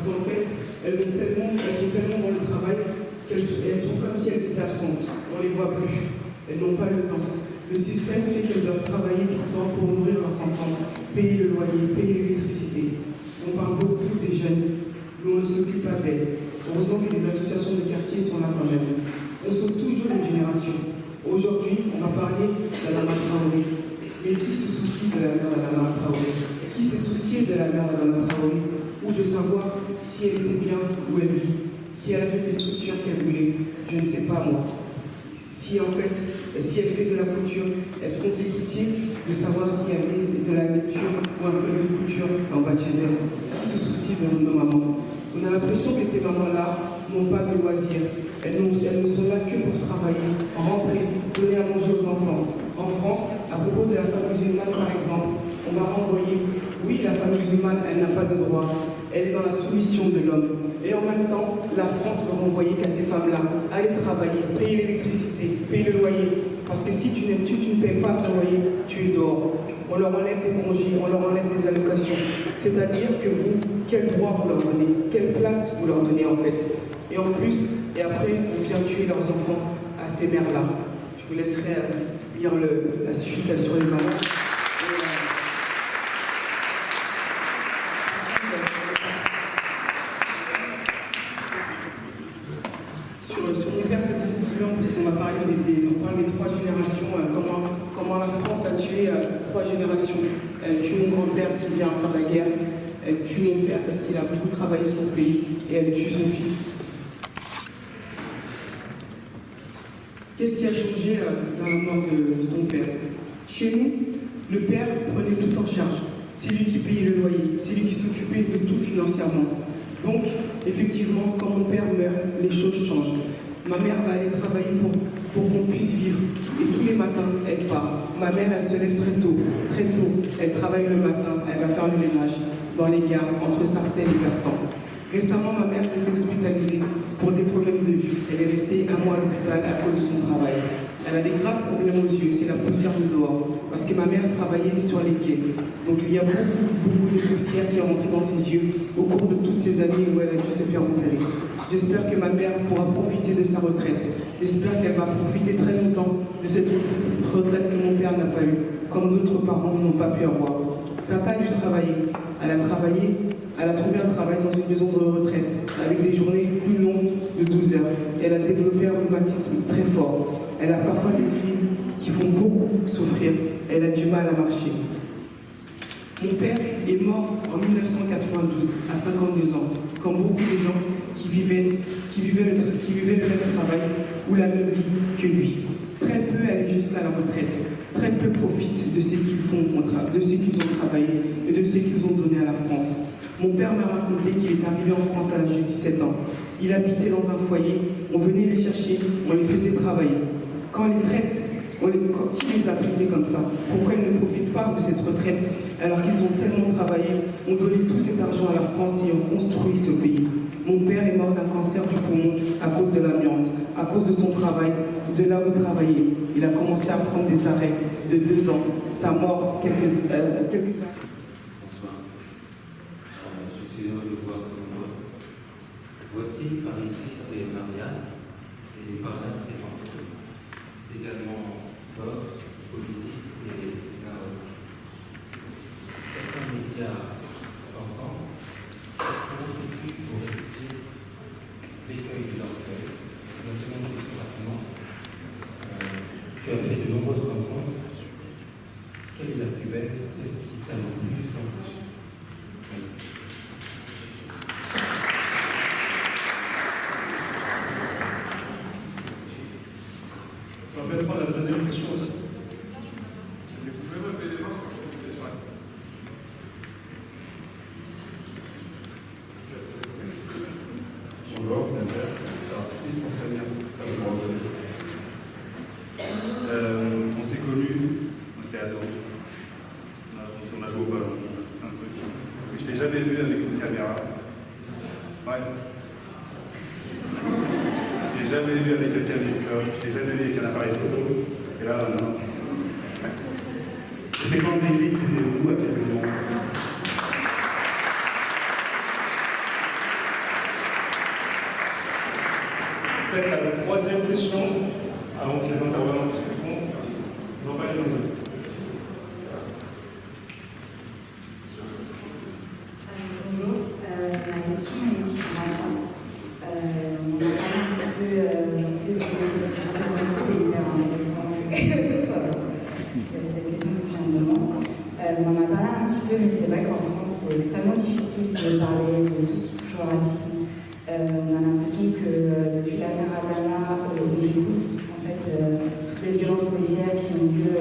Parce qu'en fait, elles sont tellement dans le travail qu'elles sont comme si elles étaient absentes. On ne les voit plus. Elles n'ont pas le temps. Le système fait qu'elles doivent travailler tout le temps pour nourrir leurs enfants, payer le loyer, payer l'électricité. On parle beaucoup des jeunes, mais on ne s'occupe pas d'elles. Heureusement que les associations de quartier sont là quand même. On sauve toujours une génération. Aujourd'hui, on va parler d'Adama Traoré. Mais qui se soucie de la mère d'Adama Traoré? Qui s'est soucié de la mère d'Adama Traoré? Ou de savoir si elle était bien où elle vit, si elle avait des structures qu'elle voulait? Je ne sais pas moi. Si elle fait de la couture, est-ce qu'on s'est soucié de savoir si elle avait de la lecture ou un club de couture dans bas de chez elle? Qui se soucie de nos mamans? On a l'impression que ces mamans-là n'ont pas de loisirs. Elles ne sont là que pour travailler, rentrer, donner à manger aux enfants. En France, à propos de la femme musulmane par exemple, on va renvoyer, oui, la femme musulmane, elle n'a pas de droit. Elle est dans la soumission de l'homme. Et en même temps, la France veut renvoyer qu'à ces femmes-là, aller travailler, payer l'électricité, payer le loyer. Parce que si tu ne payes pas ton loyer, tu es dehors. On leur enlève des congés, on leur enlève des allocations. C'est-à-dire que vous, quel droit vous leur donnez? Quelle place vous leur donnez en fait? Et en plus, et après, on vient tuer leurs enfants à ces mères-là. Je vous laisserai lire la suite sur les mamans. Sur mon père, c'est beaucoup plus long parce qu'on a parlé on parle des 3 générations, comment la France a tué 3 générations. Elle tue mon grand-père qui vient faire la guerre, elle tue mon père parce qu'il a beaucoup travaillé sur mon pays, et elle tue son fils. Qu'est-ce qui a changé dans la mort de ton père? Chez nous, le père prenait tout en charge. C'est lui qui payait le loyer, c'est lui qui s'occupait de tout financièrement. Donc, effectivement, quand mon père meurt, les choses changent. Ma mère va aller travailler pour qu'on puisse vivre. Et tous les matins, elle part. Ma mère, elle se lève très tôt. Très tôt, elle travaille le matin, elle va faire le ménage dans les gares entre Sarcelles et Persan. Récemment, ma mère s'est fait hospitaliser pour des problèmes de vue. Elle est restée 1 mois à l'hôpital à cause de son travail. Elle a des graves problèmes aux yeux, c'est la poussière de dehors, parce que ma mère travaillait sur les quais. Donc il y a beaucoup de poussière qui est rentrée dans ses yeux au cours de toutes ces années où elle a dû se faire opérer. J'espère que ma mère pourra profiter de sa retraite. J'espère qu'elle va profiter très longtemps de cette retraite que mon père n'a pas eue, comme d'autres parents n'ont pas pu avoir. Tata a dû travailler. Elle a trouvé un travail dans une maison de retraite, avec des journées plus longues de 12 heures. Elle a développé un rhumatisme très fort. Elle a parfois des crises qui font beaucoup souffrir. Elle a du mal à marcher. Mon père est mort en 1992, à 52 ans, comme beaucoup de gens qui vivaient le même travail ou la même vie que lui. Très peu allaient jusqu'à la retraite. Très peu profitent de ce qu'ils font, de ce qu'ils ont travaillé et de ce qu'ils ont donné à la France. Mon père m'a raconté qu'il est arrivé en France à l'âge de 17 ans. Il habitait dans un foyer, on venait les chercher, on les faisait travailler. Quand on les traite, qui les a traités comme ça? Pourquoi ils ne profitent pas de cette retraite alors qu'ils ont tellement travaillé, ont donné tout cet argent à la France et ont construit ce pays? Mon père est mort d'un cancer du poumon à cause de l'amiante, à cause de son travail, de là où il travaillait. Il a commencé à prendre des arrêts de 2 ans. Sa mort, quelques années. Je suis heureux de voir ce nombre. Voici, par ici, c'est Marianne, et par là, c'est Antoine. C'est également Thor, Politis et Zarok. Certains médias en sens constituent pour étudier l'écueil de l'orgueil. La seconde question rapidement. Tu as fait de nombreuses rencontres. Quelle est la plus belle, celle qui t'a le plus enrichi? Merci. On va prendre la deuxième question aussi. Vous pouvez relever les mains sur cette question. Bonjour, Nasser. Alors, c'est plus pour Samir. On s'est connus, on était ados. On a joué au ballon, un truc. Je t'ai jamais vu avec une caméra. Ouais. Je t'ai jamais vu avec le caméscope, je t'ai jamais vu avec un appareil photo. Et là, non. C'était quand David, c'était vous à quelques moments. Peut-être la troisième question, avant que les intervenants puissent répondre. Jean-Paul Lemoyne. Bonjour, ma question est sur ça. On a parlé un petit peu, c'était hyper intéressant. J'avais cette question depuis un moment. On en a parlé un petit peu, mais c'est vrai qu'en France, c'est extrêmement difficile de parler de tout ce qui touche au racisme. On a l'impression que depuis l'affaire Adama, on découvre en fait toutes les violences policières qui ont lieu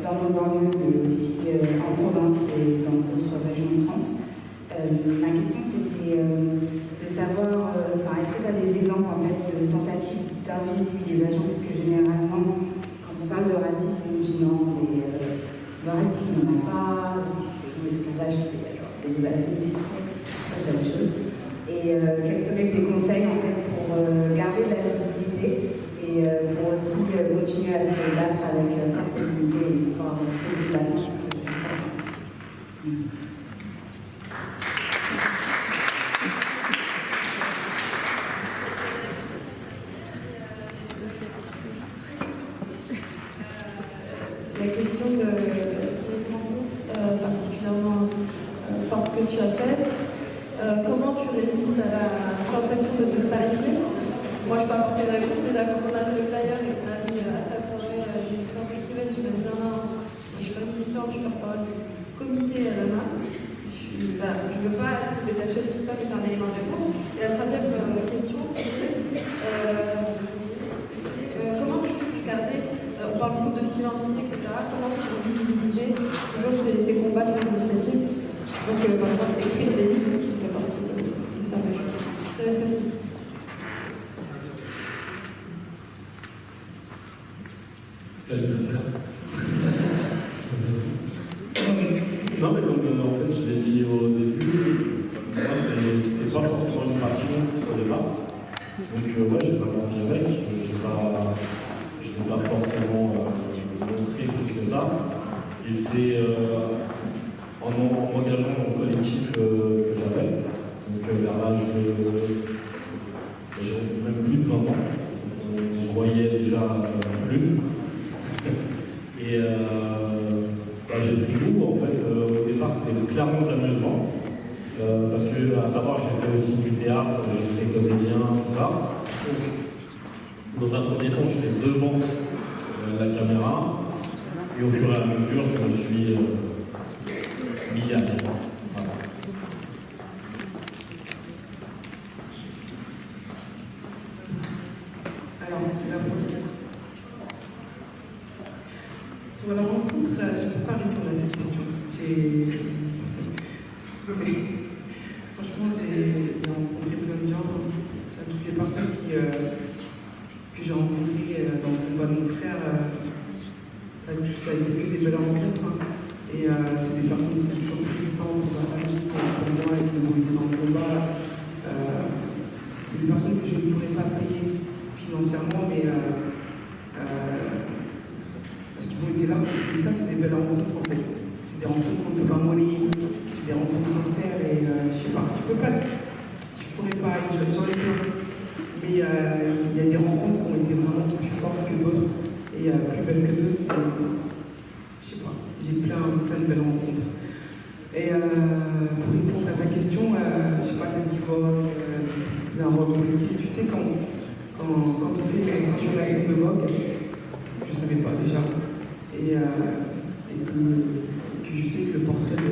dans nos banlieues, mais aussi en province et dans d'autres régions de France. Ma question c'était de savoir, est-ce que tu as des exemples en fait, de tentatives d'invisibilisation, parce que généralement, quand on parle de racisme, on dit non, mais le racisme on n'a pas, c'est tout l'esclavage, des siècles, ça c'est autre chose. Et quels seraient tes conseils en fait, pour garder de la visibilité et pour aussi continuer à se battre avec cette unité et pouvoir se déplacer parce que merci. La question de cette rencontre particulièrement forte que tu as faite, comment tu résistes à la tentation de te stabiliser? Moi, je peux apporter la réponse. Déjà, quand on a fait le flyer et qu'on a mis à sa soirée, j'ai une planche écrivaine, tu m'as dit non, je suis pas militant, je suis porte-parole du comité à la main. Je ne veux pas te détacher de tout ça, mais c'est un élément de réponse. Et la troisième question, c'est comment tu peux garder, on parle beaucoup de silencier, etc. Comment tu peux visibiliser toujours ces combats, ces initiatives? Je pense que par exemple, écrire des livres, c'est partie de ça. Je te laisse répondre. Salut, merci. Non, mais comme en fait je l'ai dit au début, moi c'était pas forcément une passion au départ. Donc ouais, j'ai pas grandi avec, je n'ai pas forcément montré plus que ça. Et c'est en m'engageant dans le collectif que j'avais, donc vers l'âge de même plus de 20 ans, on se voyait déjà plus. Et j'ai pris goût, en fait, au départ c'était clairement de l'amusement, parce que, à savoir, j'ai fait aussi du théâtre, j'ai fait comédien, tout ça. Dans un premier temps, j'étais devant la caméra, et au fur et à mesure, je me suis mis à l'écran. Voilà. Alors, sur la rencontre, je ne peux pas répondre à cette question. Franchement, j'ai rencontré plein de gens, toutes les personnes que j'ai rencontrées dans le combat de mon frère, ça a été que des belles rencontres. Hein. Et c'est des personnes qui ont toujours pris du temps pour ma famille, pour moi, et qui nous ont aidés dans le combat. C'est des personnes que je ne pourrais pas payer financièrement, mais parce qu'ils ont été là. Ça, c'est des belles rencontres en fait. C'est des rencontres qu'on ne peut pas monnayer, c'est des rencontres sincères et je sais pas, je pourrais pas, j'en ai plein. Mais il y a des rencontres qui ont été vraiment plus fortes que d'autres et plus belles que d'autres. Je sais pas, j'ai plein de belles rencontres. Et pour répondre à ta question, je sais pas, t'as dit Vogue, Zarok, Politis, tu sais, quand on fait quand je suis à la une de Vogue, je ne savais pas déjà. Et que je sais que le portrait que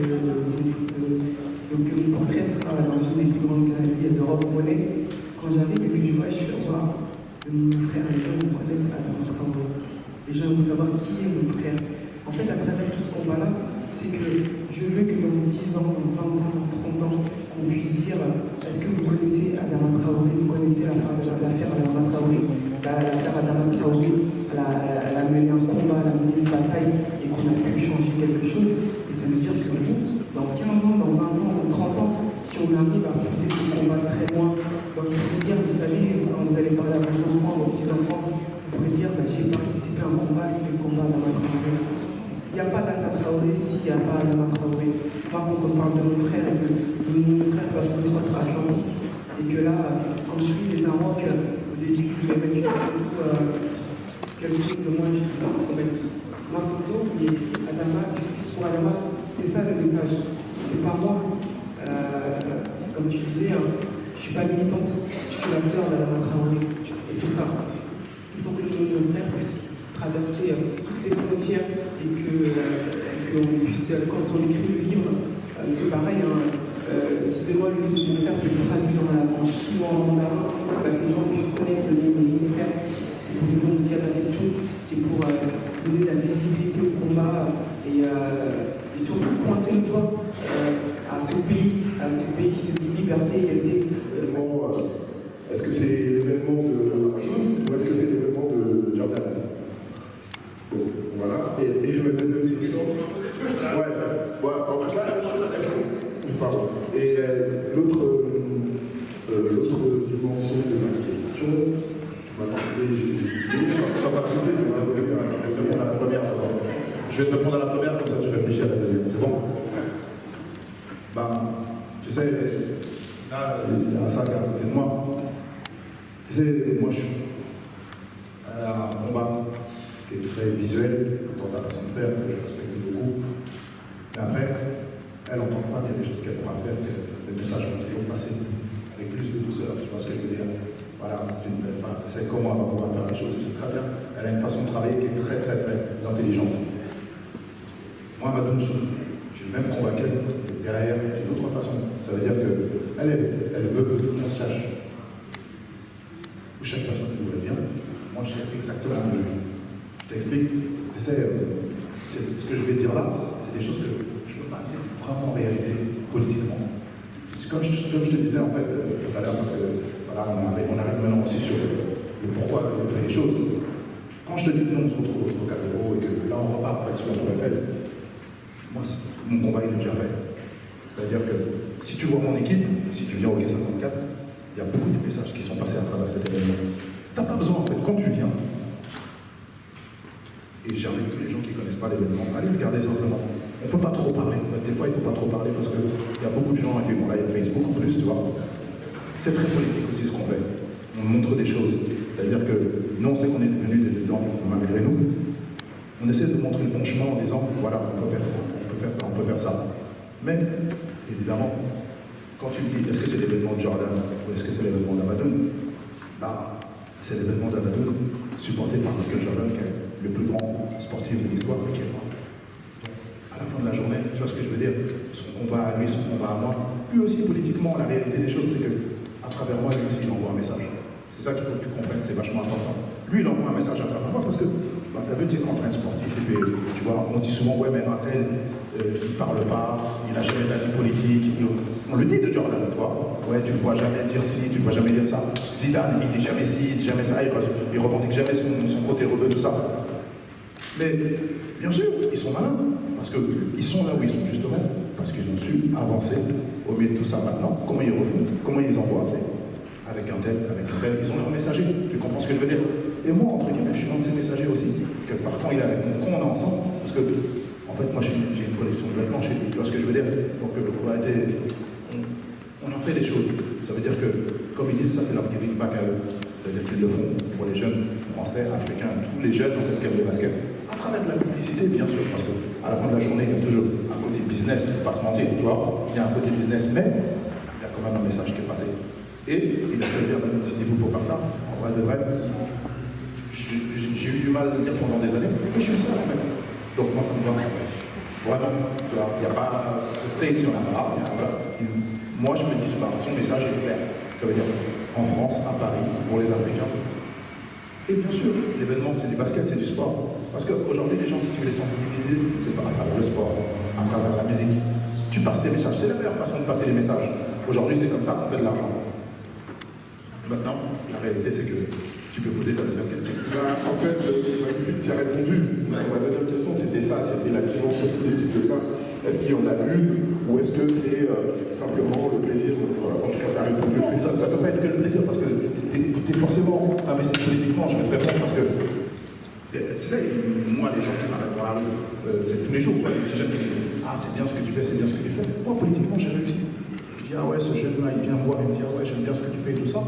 mon portrait sera dans une des plus grandes galeries d'Europe Monet. Quand j'arrive et que je vois, je fais voir mon frère, les gens me connaissent à Adama Traoré. Les gens vont savoir qui est mon frère. En fait, à travers tout ce combat-là, c'est que je veux que dans 10 ans, dans 20 ans, dans 30 ans, on puisse dire est-ce que vous connaissez Adama Traoré? Vous connaissez l'affaire Adama Traoré? L'affaire Adama Traoré, elle a mené un combat, elle a mené une bataille et qu'on a pu changer quelque chose. Et ça veut dire que vous, dans 15 ans, dans 20 ans, dans 30 ans, si on arrive à pousser ce combat très loin, donc vous pouvez dire, vous savez, quand vous allez parler à vos enfants, vos petits-enfants, vous pouvez dire j'ai participé à un combat, c'était le combat d'Adama Traoré. Il n'y a pas d'Assa Traoré s'il n'y a pas Adama Traoré. Moi, quand on parle de mon frère et de mon frère passe notre outre-Atlantique, et que là, quand je suis les Arocs, au début, je le truc de moi, je dis non, il faut mettre ma photo, et Adama, justice pour Adama, c'est ça le message. C'est pas moi. Comme tu disais, hein, je suis pas militante, je suis la sœur d'Adama Traoré. Et c'est ça. Il faut que nos frères puissent traverser toutes les frontières et qu'on puisse, quand on écrit le livre, c'est pareil, hein, si moi le livre de mon frère, je le traduis en chinois, en mandarin, que les gens puissent connaître le nom de mon frère. C'est pour répondre aussi à la question, c'est pour donner de la visibilité au combat et surtout pointer le doigt à ce pays qui se dit liberté, égalité. Est-ce que c'est l'événement de Amadou ou est-ce que c'est l'événement de Jordan? Bon, voilà. Et je me deuxième question. Ouais, en tout cas, pardon. Et l'autre dimension de ma question, tu m'as demandé. Sois pas troublé, je vais répondre à la première. Je vais te répondre à la première, comme ça tu réfléchis à la deuxième. C'est bon? Tu sais, là, il y a ça qui est à côté de moi. Tu sais, moi, je suis à un combat qui est très visuel, dans sa façon de faire, que je respecte beaucoup. Mais après, elle, en tant que femme, il y a des choses qu'elle pourra faire, que les messages vont toujours passer avec plus de douceur, tu vois ce que je veux dire? Voilà, c'est une belle femme. C'est comment elle va pouvoir faire les choses, c'est très bien. Elle a une façon de travailler qui est très, très, très intelligente. Moi, Madoun, j'ai le même combat qu'elle, derrière, j'ai une autre façon. Ça veut dire qu'elle veut que tout le monde sache où chaque personne nous va bien. Moi, je sais exactement la même chose. Je t'explique. Tu sais, ce que je vais dire là, c'est des choses que je ne peux pas dire vraiment en réalité, politiquement. C'est comme je te disais, en fait, tout à l'heure, parce que voilà, on arrive maintenant aussi sur le pourquoi on fait les choses. Quand je te dis que nous, on se retrouve au Trocadéro et que là, on repart en fait, sur la Tour Eiffel, moi, mon combat, il est déjà fait. C'est-à-dire que si tu vois mon équipe, si tu viens au G54, il y a beaucoup de messages qui sont passés à travers cet événement. Tu n'as pas besoin, en fait, quand tu viens, et j'invite tous les gens qui ne connaissent pas l'événement, allez regarder simplement. On ne peut pas trop parler. En fait. Des fois, il ne faut pas trop parler parce qu'il y a beaucoup de gens, et puis bon, là, il y a Facebook en plus, tu vois. C'est très politique aussi ce qu'on fait. On montre des choses. C'est-à-dire que nous, on sait qu'on est devenus des exemples malgré nous. On essaie de montrer le bon chemin en disant, voilà, on peut faire ça, on peut faire ça, on peut faire ça. Mais, évidemment, quand tu me dis, est-ce que c'est l'événement de Jordan ou est-ce que c'est l'événement d'Abadoun? Là, c'est l'événement d'Abadoun supporté par Michael Jordan, qui est le plus grand sportif de l'histoire, qui est mort. À la fin de la journée, tu vois ce que je veux dire? Son combat à lui, son combat à moi. Lui aussi, politiquement, la réalité des choses, c'est que à travers moi, lui aussi, il envoie un message. C'est ça qu'il faut que tu comprennes, c'est vachement important. Lui, il envoie un message à travers moi parce que, bah, tu as vu, tu sais, quand on est sportif, et puis, tu vois, on dit souvent, ouais, mais un tel, il parle pas, il n'a jamais d'avis politique. On le dit de Jordan, toi. Ouais, tu ne vois jamais dire ci, tu ne vois jamais dire ça. Zidane, il dit jamais ci, il dit jamais ça, il revendique jamais son côté rebelle, tout ça. Mais, bien sûr, ils sont malins. Parce qu'ils sont là où ils sont justement, parce qu'ils ont su avancer au milieu de tout ça maintenant. Comment ils refont, comment ils envoient, c'est avec un tel, ils ont leur messager. Tu comprends ce que je veux dire? Et moi, entre guillemets, je suis un de ces messagers aussi, que parfois il est avec mon con, on est ensemble, parce que, en fait, moi j'ai une collection de vêtements chez lui, tu vois ce que je veux dire? Donc, on en fait des choses. Ça veut dire que, comme ils disent, ça c'est leur giving back à eux. Ça veut dire qu'ils le font pour les jeunes français, africains, tous les jeunes en fait qui aiment le basket. À travers de la publicité, bien sûr, parce qu'à la fin de la journée, il y a toujours un côté business, il ne faut pas se mentir, tu vois. Il y a un côté business, mais il y a quand même un message qui est passé. Et il a choisi un initiative pour faire ça. En vrai de vrai, j'ai eu du mal à le dire pendant des années, mais je suis le seul en fait. Donc moi, ça me va. Vraiment, tu vois, il n'y a pas de States, il y en a pas. Moi, je me dis, son message est clair. Ça veut dire, en France, à Paris, pour les Africains. Et bien sûr, l'événement, c'est du basket, c'est du sport. Parce qu'aujourd'hui, les gens, si tu veux les sensibiliser, c'est pas à travers le sport, à travers la musique. Tu passes tes messages. C'est la meilleure façon de passer les messages. Aujourd'hui, c'est comme ça qu'on fait de l'argent. Maintenant, la réalité, c'est que tu peux poser ta deuxième question. En fait, Magnifique, tu as répondu. Ma deuxième question, c'était ça, c'était la dimension politique de ça. Est-ce qu'il y en a une ou est-ce que c'est simplement le plaisir? En tout cas, tu as répondu. Ça ne peut pas être que le plaisir parce que tu es forcément investi politiquement. Je vais te répondre parce que, tu sais, moi, les gens qui m'arrêtent dans la rue, c'est tous les jours. Les petits jeunes qui disent, ah, c'est bien ce que tu fais, c'est bien ce que tu fais. Moi, politiquement, j'ai réussi. Je dis, ah ouais, ce jeune-là, il vient me voir, il me dit, ah ouais, j'aime bien ce que tu fais et tout ça.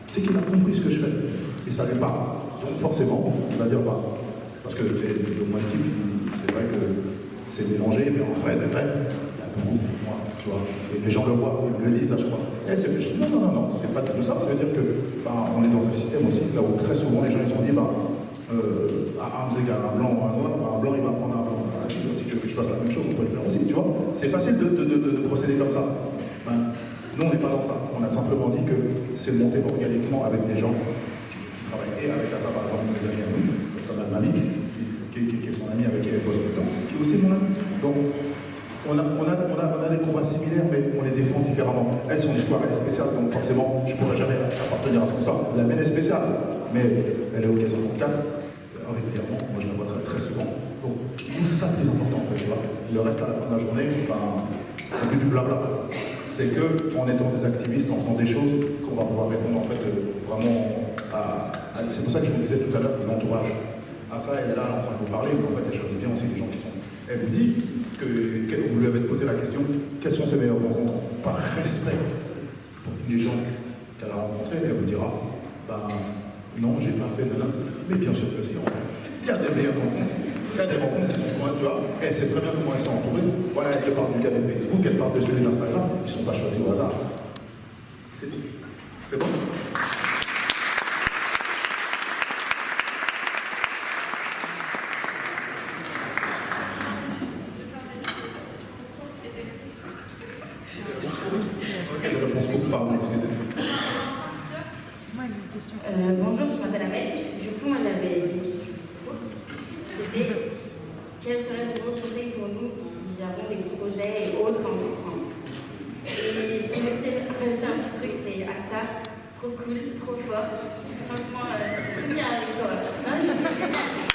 C'est qu'il a compris ce que je fais. Et ça lui parle. Donc, forcément, il va dire, bah, parce que mon équipe, c'est vrai que c'est mélangé, mais en vrai, il y a beaucoup, moi, tu vois, et les gens le voient, ils me le disent à chaque fois. Non, c'est pas du tout ça, ça veut dire que bah, on est dans un système aussi, là où très souvent les gens ils ont dit, bah, à armes égales, un blanc ou un noir, bah, un blanc il va prendre un blanc. Bah, si tu veux que je fasse la même chose, on peut le faire aussi, tu vois. C'est facile de procéder comme ça. Ben, nous, on n'est pas dans ça. On a simplement dit que c'est monté organiquement avec des gens qui travaillent. Et avec ça, par exemple, mes amis à nous, comme Mamie, qui est son ami avec qui elle bosse tout le temps, qui est aussi mon ami. Donc, on a des combats similaires, mais on les défend différemment. Elle, son histoire, elle est spéciale, donc forcément, je ne pourrais jamais appartenir à son histoire. La mienne est spéciale, mais elle est au K54. Régulièrement, moi je la vois très souvent. Donc, nous, c'est ça le plus important, en fait, tu vois. Le reste, à la fin de la journée, ben, c'est que du blabla. C'est que, en étant des activistes, en faisant des choses, qu'on va pouvoir répondre, en fait, vraiment à... C'est pour ça que je vous disais tout à l'heure que l'entourage à ça, elle est là, elle est en train de vous parler, mais en fait, elle choisit bien aussi les gens qui sont... Elle vous dit que vous lui avez posé la question, quelles sont ses meilleures rencontres? Par respect pour les gens qu'elle a rencontrés, elle vous dira, ben, non, j'ai pas fait de là. Mais bien sûr que si, il y a des meilleures rencontres. Il y a des rencontres qui sont quand même, tu vois. Elle sait très bien comment elle s'est entourée. Voilà, elle te parle du cas de Facebook, elle parle de celui d'Instagram. Ils ne sont pas choisis au hasard. C'est tout. C'est bon? Quelle réponse courte, pardon, excusez-moi. Bonjour, je m'appelle Amel. Du coup, moi j'avais une question. C'était quels seraient vos conseils pour nous qui avons des projets et autres à entreprendre? Et je vais aussi rajouter un petit truc, c'est AXA, trop cool, trop fort. Franchement, je suis tout cœur avec toi. Non, c'est génial.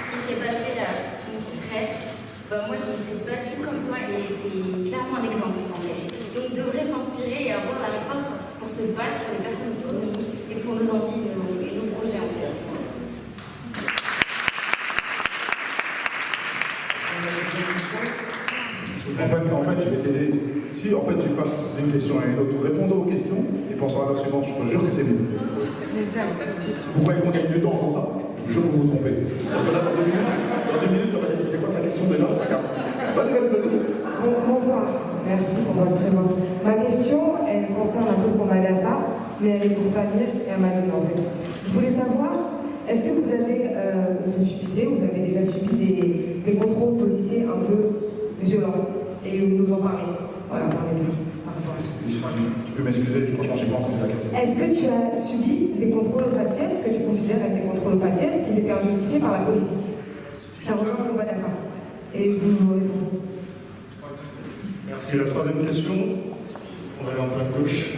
Ce qui s'est passé à mon petit frère, ben, moi je me suis battue comme toi et t'es clairement un exemple en fait. Et on devrait s'inspirer et avoir la force pour se battre pour les personnes autour de nous et pour nos envies et nos projets en fait. En fait, je vais t'aider. Si en fait tu passes d'une question à une autre, répondez aux questions et pensez à la suivante. Je te jure que c'est mieux. Vous croyez qu'on gagne du temps en faisant ça? Je vous jure que vous vous trompez. Parce que là, dans 2 minutes, on va dire c'était quoi sa question déjà? Regarde. Vas-y. Bonsoir, merci pour votre présence. Ma question, elle concerne un peu pour Madassa, mais elle est pour Samir et Amadou en fait. Je voulais savoir, est-ce que vous avez, vous subissez, vous avez déjà subi des contrôles policiers un peu violents et nous en parler? Voilà, parlez-nous par rapport à ça. Tu peux m'excuser, franchement, j'ai pas entendu la question. Est-ce que tu as subi des contrôles aux faciès que tu considères être des contrôles aux faciès qui étaient injustifiés par la police? Ça rejoint le combat d'Assa. Et je vous donne vos réponses. Merci. La troisième question, on va aller en plein gauche.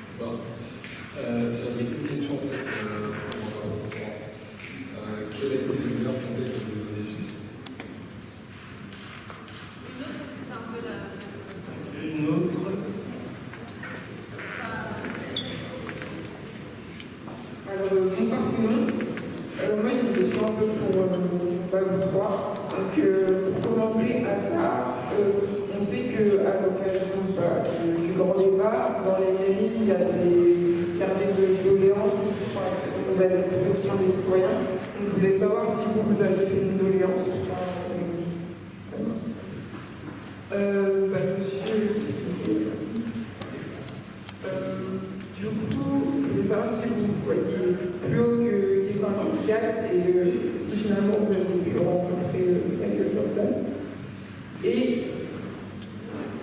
Ça. J'avais une question en fait quel a été le meilleur conseil que vous avez donné jusqu'ici? Une autre, parce que c'est un peu la... Une autre. Alors, bonsoir tout le monde. Moi, j'ai une question un peu pour vous trois. Donc, pour commencer à ça, on sait qu'à l'occasion du grand débat, dans les mairies, il y a des carnets de doléances qui sont à la disposition des citoyens. Donc, je voulais savoir si vous avez fait une doléance. Monsieur, du coup, je voulais savoir si vous voyez plus haut que des syndicats et si finalement vous avez pu rencontrer quelques lockdowns. Et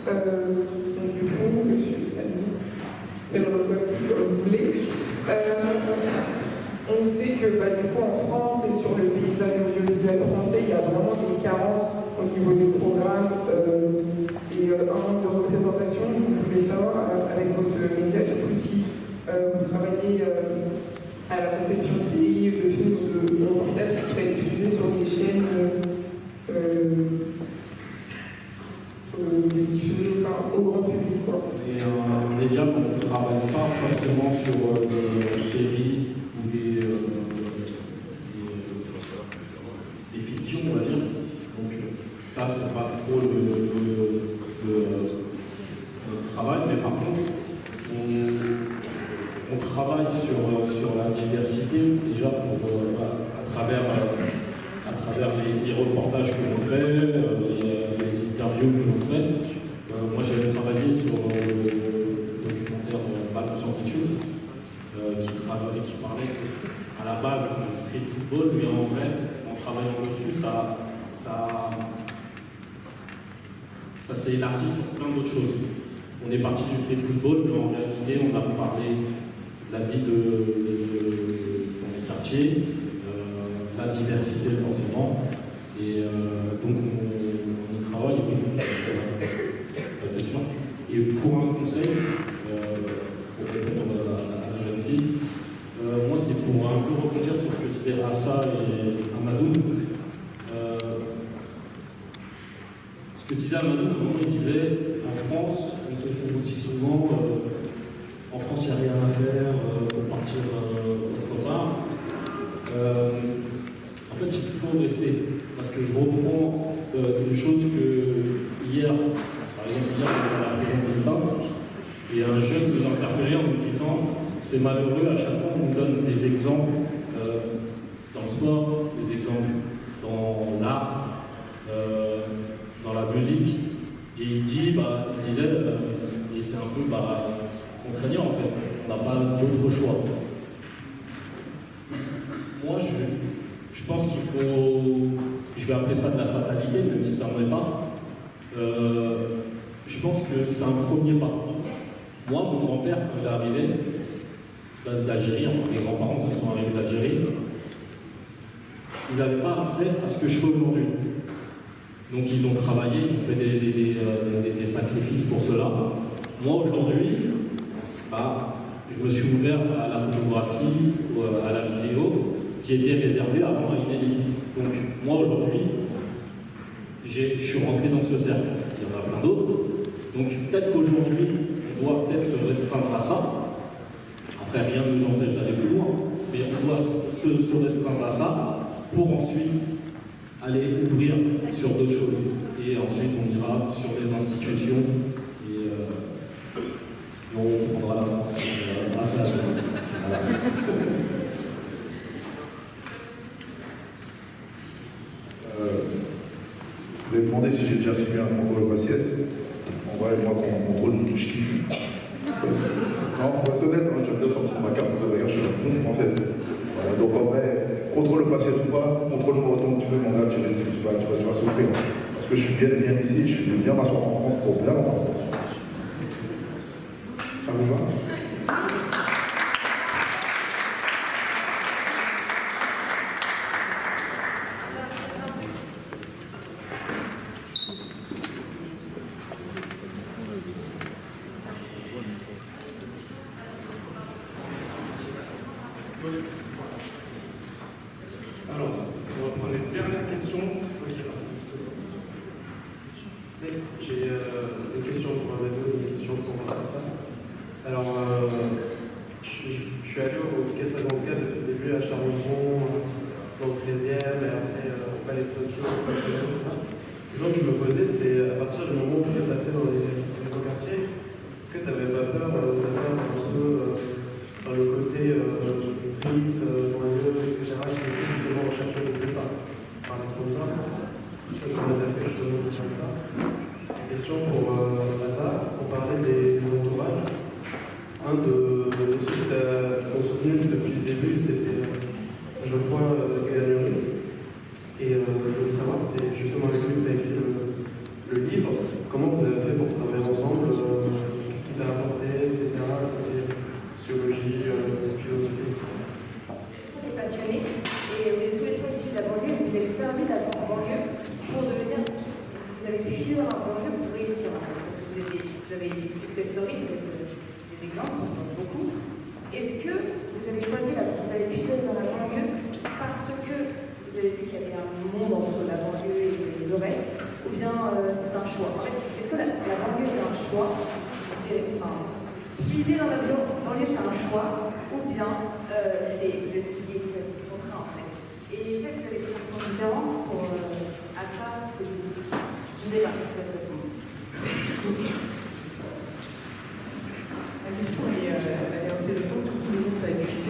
donc du coup, monsieur Samy, c'est le repas comme vous voulez. On sait que du coup en France et sur le paysage audiovisuel français, il y a vraiment des carences au niveau des programmes et un manque de représentation. Donc je voulais savoir avec votre média du coup si vous travaillez à la conception de séries, de films, de reportages qui seraient diffusés sur des chaînes diffusées au grand public. Quoi. Et un média qu'on ne travaille pas forcément sur des séries sur la diversité, déjà à travers les reportages que l'on fait, les interviews que l'on fait. Moi, j'avais travaillé sur le documentaire Ballon sur bitume, qui parlait à la base du street football, mais en vrai, en travaillant dessus, ça s'est élargi sur plein d'autres choses. On est parti du street football, mais en réalité, on a parlé de la vie dans les quartiers, la diversité forcément, et donc on y travaille, oui, ça c'est sûr. Et pour un conseil, pour répondre à la jeune fille, moi c'est pour un peu rebondir sur ce que disaient Assa et Amadou. Ce que disait Amadou, à un moment, il disait en France, on vous dit souvent en France il n'y a rien à faire, il faut partir autre part. En fait, il faut rester. Parce que je reprends une chose que hier, par exemple, hier, à la prison de Villepinte, et un jeune nous interpellait en nous disant c'est malheureux, à chaque fois on nous donne des exemples dans le sport, des exemples dans l'art, dans la musique, et il disait, et c'est un peu contraignant en fait, on n'a pas d'autre choix. Moi, je pense qu'il faut, je vais appeler ça de la fatalité, même si ça n'en est pas. Je pense que c'est un premier pas. Moi, mon grand-père, quand il est arrivé d'Algérie, enfin mes grands-parents, quand ils sont arrivés d'Algérie, ils n'avaient pas accès à ce que je fais aujourd'hui. Donc ils ont travaillé, ils ont fait des sacrifices pour cela. Moi, aujourd'hui, je me suis ouvert à la photographie, à la vidéo, qui était réservée avant à une élite. Donc moi, aujourd'hui, je suis rentré dans ce cercle. Il y en a plein d'autres. Donc peut-être qu'aujourd'hui, on doit peut-être se restreindre à ça. Après, rien ne nous empêche d'aller plus loin. Mais on doit se restreindre à ça pour ensuite aller ouvrir sur d'autres choses. Et ensuite, on ira sur les institutions et on prendra la France. Voilà. Vous avez demandé si j'ai déjà suivi un contrôle au faciès. En vrai, moi, quand on contrôle, je kiffe. Non, pour être honnête, j'aime bien sortir ma carte, vous avez regardé, je suis la con française. Voilà, donc en vrai, contrôle le faciès ou pas, contrôle-moi autant que tu veux, mon gars, tu vas souffrir. Parce que je suis bien ici, je suis bien m'asseoir en France pour bien longtemps. Ça vous va? Alors, on va prendre les dernières questions. J'ai une question pour Amadou, une question pour Assa. Alors, je suis allé au Casa Blanca depuis le début à Charenton, dans le 13e, et après au Palais de Tokyo, tout ça. Les gens qui me posaient, c'est à partir du moment où c'est passé dans les beaux quartiers, est-ce que tu n'avais pas peur d'avoir un peu dans le côté street, banlieue, etc., qui est justement recherché au départ par les sponsors? Je crois qu'on a fait justement une question de ça. Question pour Assa, on parlait des entourages. Un de ceux qui t'ont soutenu depuis le début, c'était Geoffroy Gagnoni. Et je voulais savoir, c'est justement avec lui que tu as écrit le livre. Comment vous avez fait pour travailler ensemble? Qu'est-ce qui t'a apporté, etc. Sociologie, philosophie. On est passionnés et vous êtes tous les trois issus de la banlieue. Vous avez servi d'abord en banlieue pour devenir. Vous avez puisé dans la banlieue pour réussir. Parce que vous avez des success stories, vous êtes des exemples, beaucoup. Est-ce que vous avez choisi, vous avez puisé dans la banlieue parce que vous avez vu qu'il y avait un monde entre la banlieue et le reste, ou bien c'est un choix? En fait, est-ce que la banlieue est un choix? Utiliser dans la banlieue, c'est un choix, ou bien vous y êtes contraint en fait. Et je sais que vous avez des parcours différents. Pour Assa, c'est vous. Je ne sais pas, je vous laisse répondre. La question elle est intéressante, tout le monde a utilisé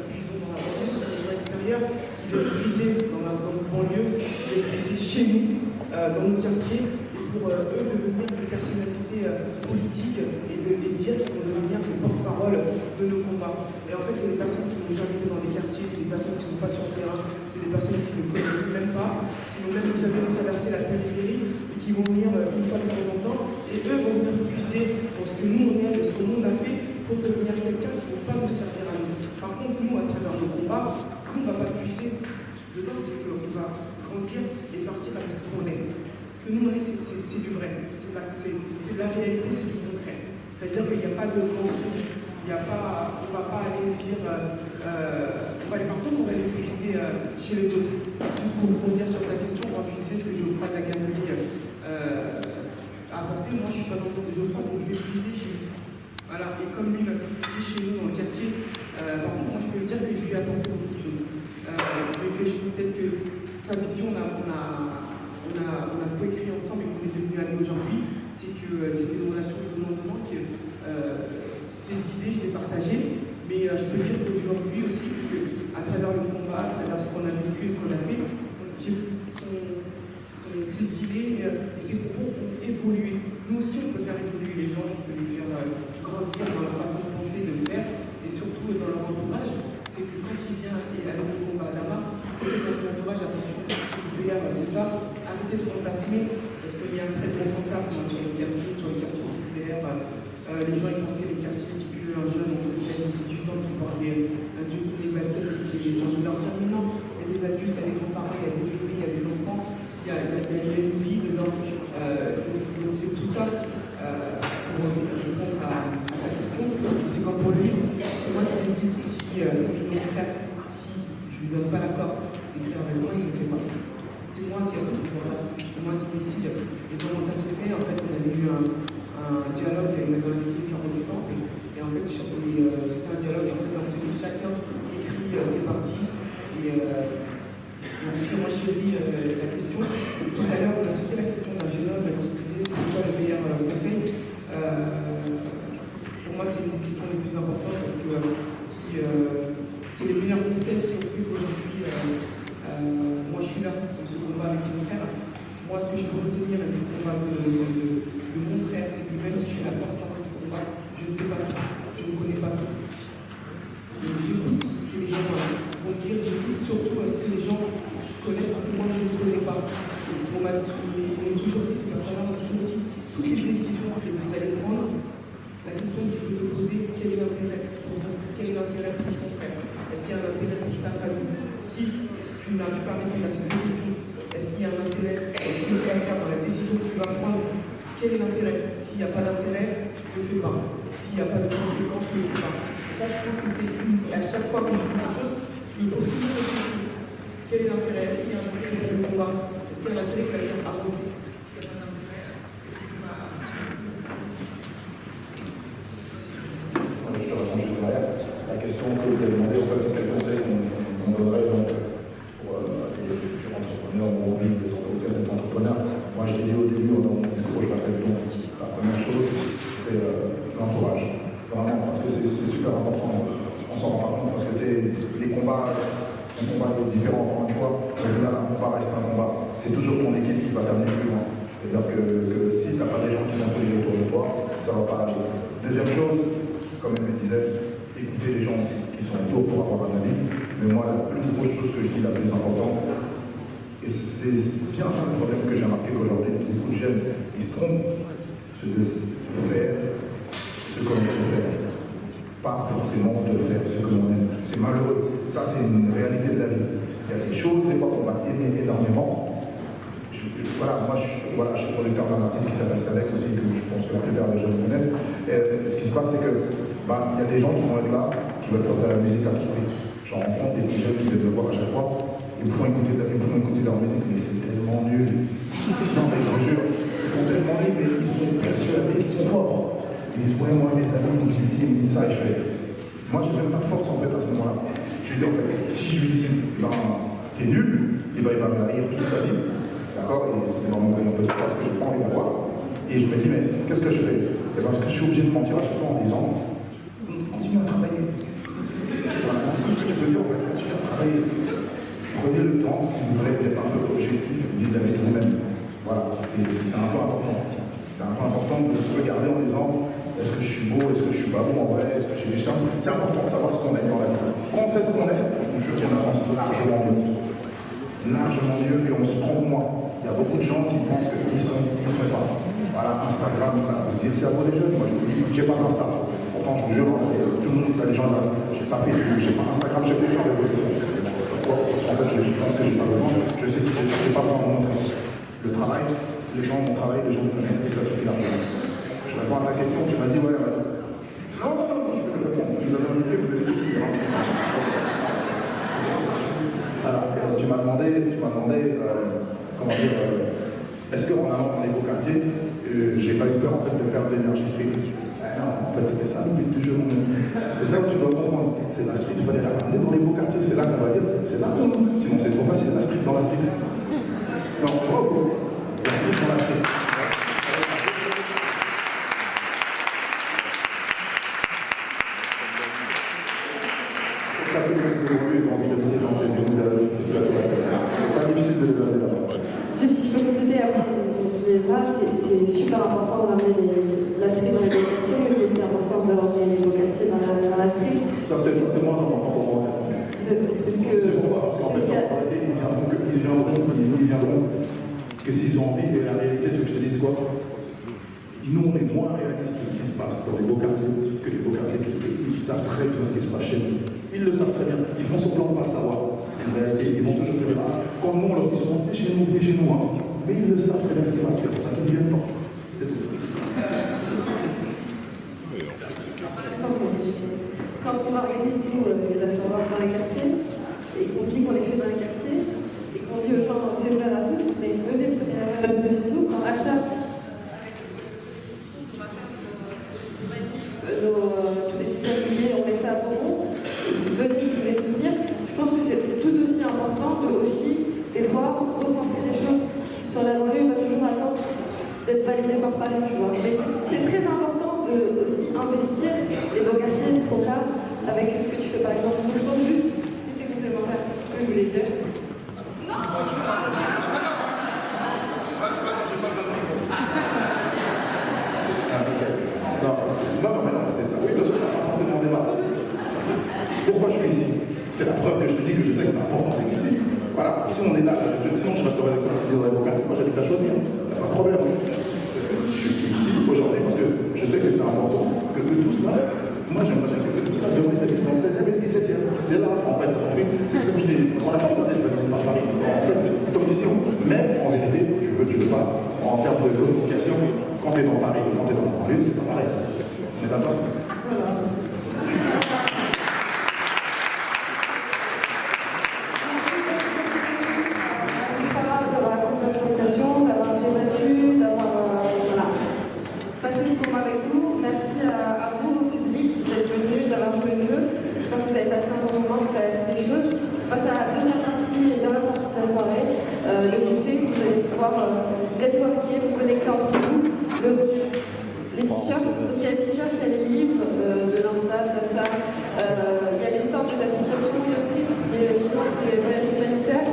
puisent dans la banlieue, c'est des gens extérieurs qui viennent puiser dans la banlieue, qui viennent puiser chez nous, dans nos quartiers, et pour eux devenir des personnalités politiques et dire qu'ils vont devenir des porte-parole de nos combats. Et en fait, c'est des personnes qui n'ont jamais été dans les quartiers, c'est des personnes qui ne sont pas sur le terrain, c'est des personnes qui ne connaissent même pas, qui n'ont même jamais traversé la périphérie, et qui vont venir une fois de temps en temps, et eux vont venir puiser dans ce que nous on est, de ce que nous on a fait, pour devenir quelqu'un qui ne va pas nous servir à nous. Par contre, nous, à travers nos combats, nous, on ne va pas puiser dedans, c'est qu'on va grandir et partir avec ce qu'on est. Ce que nous, on est, c'est du vrai, c'est de la réalité, c'est du concret. C'est-à-dire qu'il n'y a pas de mensonge, on ne va pas aller dire, on va aller partout, on va aller puiser chez les autres. Juste pour rebondir sur ta question, quand tu disais ce que Geoffroy de la Galerie a apporté, moi, je ne suis pas dans le monde de Geoffroy, donc je vais puiser chez lui. Voilà, et comme lui va puiser chez nous dans le quartier, par contre, moi, je peux lui dire que je lui ai apporté beaucoup de choses. Peut-être que sa vision, on a coécrit ensemble et qu'on est devenus amis aujourd'hui, c'est que c'était une relation de donnant-donnant, que ces idées, je les partageais, mais je peux dire qu'aujourd'hui aussi, c'est qu'à travers le combat, à travers ce qu'on a vécu, ce qu'on a fait, ces idées et ces propos ont évolué. Nous aussi, on peut faire évoluer les gens, on peut les faire grandir dans leur façon de penser, de faire, et surtout dans leur entourage. C'est que quand il vient et avec le combat d'Ama, peut-être dans son entourage, attention, c'est ça, arrêtez de fantasmer, parce qu'il y a un très gros fantasme sur le quartier populaire. Les gens ils pensent que les quartiers, c'est plus un jeune entre 16 et 18 ans qui porte un duc des baskets et qui est dans leur dire, mais non, il y a des adultes, il y a des grands-parents, il y a des bébés, il y a des enfants, il y a une vie dedans. Donc c'est tout ça pour répondre à ta question. C'est comme pour lui, c'est moi qui décide si je veux écrire, si je ne lui donne pas l'accord d'écrire avec moi, je ne le fais pas. C'est moi qui ai ce pouvoir, c'est moi qui décide. Et comment ça s'est fait, en fait, on avait eu un dialogue avec la collectivité du Temple, et en fait, c'était un dialogue en fait, dans lequel chacun écrit ses parties. Et ensuite, moi, je lis la question. Tout à l'heure, on a sauté la question d'un jeune homme qui disait c'est quoi le meilleur conseil. Pour moi, c'est une question les plus importantes parce que si c'est les meilleurs conseils qui ont fait qu'aujourd'hui, moi, je suis là dans ce combat avec mon frère. Moi, ce que je peux retenir du combat de mon frère, c'est que même si je suis la porte-parole du combat, je ne sais pas tout, je ne connais pas tout. J'écoute ce que les gens vont dire, j'écoute surtout ce que les gens connaissent, ce que moi je ne connais pas. Ils m'ont toujours dit, ces personnes-là m'ont toujours dit, toutes les décisions que vous allez prendre, la question qu'il faut te poser, quel est l'intérêt pour ton frère, quel est l'intérêt pour ton frère? Est-ce qu'il y a un intérêt pour ta famille? Si tu n'arrives pas à répondre à ces deux questions, est-ce qu'il y a un intérêt dans ce que tu vas faire, dans la décision que tu vas prendre? Quel est l'intérêt? S'il n'y a pas d'intérêt, ne le fais pas. S'il n'y a pas de conséquences, ne le fais pas. Et ça, je pense que c'est à chaque fois que je fais quelque chose, je me pose toujours cette question. Quel est l'intérêt? Est-ce qu'il y a un intérêt pour le combat? Est-ce qu'il y a un intérêt pour la faire avancer? Est-ce qu'il n'y a pas d'intérêt? Est-ce que c'est pas... Je te réponds juste derrière. La question que vous avez demandé, en fait, c'est quel conseil qu'on donnerait donc, pour les futurs entrepreneurs ou envie d'être entrepreneur. Moi, je l'ai dit au début dans mon discours, je l'appelle donc. La première chose, c'est l'entourage. Vraiment, parce que c'est super important. On s'en rend pas compte parce que les combats, son combat est différent encore une fois. Au final, un combat reste un combat. C'est toujours ton équipe qui va t'amener plus loin. C'est-à-dire que si tu n'as pas des gens qui sont solides autour de toi, ça ne va pas aller. Deuxième chose, comme elle me disait, écouter les gens aussi qui sont autour pour avoir un avis. Mais moi, la plus grosse chose que je dis, la plus importante, et c'est bien ça le problème que j'ai remarqué qu'aujourd'hui, beaucoup de jeunes, ils se trompent de faire ce qu'on sait faire. Pas forcément de faire ce que l'on aime. C'est malheureux. Ça, c'est une réalité de la vie. Il y a des choses, des fois, qu'on va aimer énormément. Moi, je suis producteur d'un artiste qui s'appelle Salek aussi, que je pense que la plupart des jeunes connaissent. Et ce qui se passe, c'est que il y a des gens qui vont être là, qui veulent faire de la musique à tout prix. J'en rencontre des petits jeunes qui viennent me voir à chaque fois. Ils me font écouter leur musique, mais c'est tellement nul. Non, mais je vous jure, ils sont tellement nuls, mais ils sont persuadés qu'ils sont forts. Ils disent, ouais, moi, mes amis, ils me disent ci, ils me disent ça, et je fais. Moi, j'ai même pas de force, en fait, à ce moment-là. Je lui dis, en fait, si je lui dis, t'es nul, il va me rire toute sa vie. D'accord? Et c'est dans mon pays, on peut pas ce que j'ai pas envie d'avoir. Et je me dis, mais qu'est-ce que je fais? Et parce que je suis obligé de mentir à chaque fois en disant, continue à travailler. C'est pas bon en vrai, est-ce que j'ai du charme? C'est important de savoir ce qu'on est dans la vie. Quand on sait ce qu'on est, je viens d'avance largement mieux. Largement mieux et on se trompe moins. Il y a beaucoup de gens qui pensent qu'ils sont pas. Voilà, Instagram, ça, c'est le cerveau des jeunes. Moi, je vous dis, j'ai pas d'Insta. Pourtant, je vous jure, tout le monde, les gens là, j'ai pas Facebook, j'ai pas Instagram, j'ai plus de réseaux sociaux. Pourquoi? Parce qu'en fait, je pense que j'ai pas besoin. Je sais que j'ai pas besoin de montrer. Le travail, les gens, mon travail, les gens me connaissent et ça suffit largement. Je réponds à ta question, tu m'as dit, ouais. Non, je peux le répondre. Vous avez invité, vous avez expliqué. Alors, tu m'as demandé, comment dire, est-ce qu'en allant dans les beaux quartiers, j'ai pas eu peur en fait de perdre l'énergie street? Non, en fait c'était ça le but du jeu. C'est là où tu dois comprendre. C'est la street, il fallait la ramener dans les beaux quartiers. C'est là qu'on va dire, c'est là où. Sinon c'est trop facile, la street dans la street. Non, bravo. La street dans la street. Ils ont envie de venir dans ces îles c'est pas difficile de les amener là-bas. Juste si je peux compléter après tu les as, c'est super important de ramener la street dans les beaux quartiers, mais c'est aussi important de ramener les beaux quartiers dans la street. Ça c'est moins important pour moi. C'est ce que. C'est pourquoi? Parce qu'en fait, ils viendront que s'ils ont envie, et la réalité, tu veux que je te dise quoi? Nous, on est moins réalistes de ce qui se passe dans les beaux quartiers que les beaux quartiers qui se passent. Ils savent très bien ce qui se passe chez nous. Ils le savent très bien. Ils font semblant de pas le savoir. C'est une réalité. Ils vont toujours dire, comme nous, on leur dit souvent, venez chez nous, hein. Mais ils le savent très bien ce qui se passe. C'est pour ça qu'ils ne viennent pas. C'est tout. Quand on organise, nous, les after-work dans les quartiers, et qu'on dit qu'on les fait dans les quartiers, et qu'on dit aux gens, c'est ouvert à tous, mais venez poser la main de chez nous, quand AXA, tous les 19 juillet, on les fait à Beaumont, venez si vous voulez soutenir. Je pense que c'est tout aussi important que aussi, des fois, recentrer les choses sur la banlieue, pas toujours attendre d'être validé par Paris, tu vois. Mais c'est très important de aussi investir les beaux quartiers trop là avec ce que tu fais par exemple. Je pense juste que c'est complémentaire, c'est tout ce que je voulais dire. Non, c'est ça. Oui, bien sûr, ça n'a pas forcément débat. Pourquoi je suis ici? C'est la preuve que je te dis que je sais que c'est important d'être ici. Voilà, si on est là, sinon je resterai comme tu dis dans les beaux quartiers. Moi j'habite à Choisir, il n'y a pas de problème. Je suis ici aujourd'hui parce que je sais que c'est important que tout cela, moi j'aimerais bien que tout cela devienne les habitants dans le 16e et le 17e. C'est là, en fait, c'est ce que je dis. On n'a pas besoin d'être validé par Paris. En fait, comme tu dis, même en vérité, tu veux pas, en termes de communication, quand tu es dans Paris et quand tu es dans la banlieue, c'est pas pareil. On est d'accord? Voilà. Networker, vous connecter entre vous. Les t-shirts, donc il y a les t-shirts, il y a les livres de l'Insta, de la SAP, il y a les stands des associations électriques qui financent les voyages humanitaires.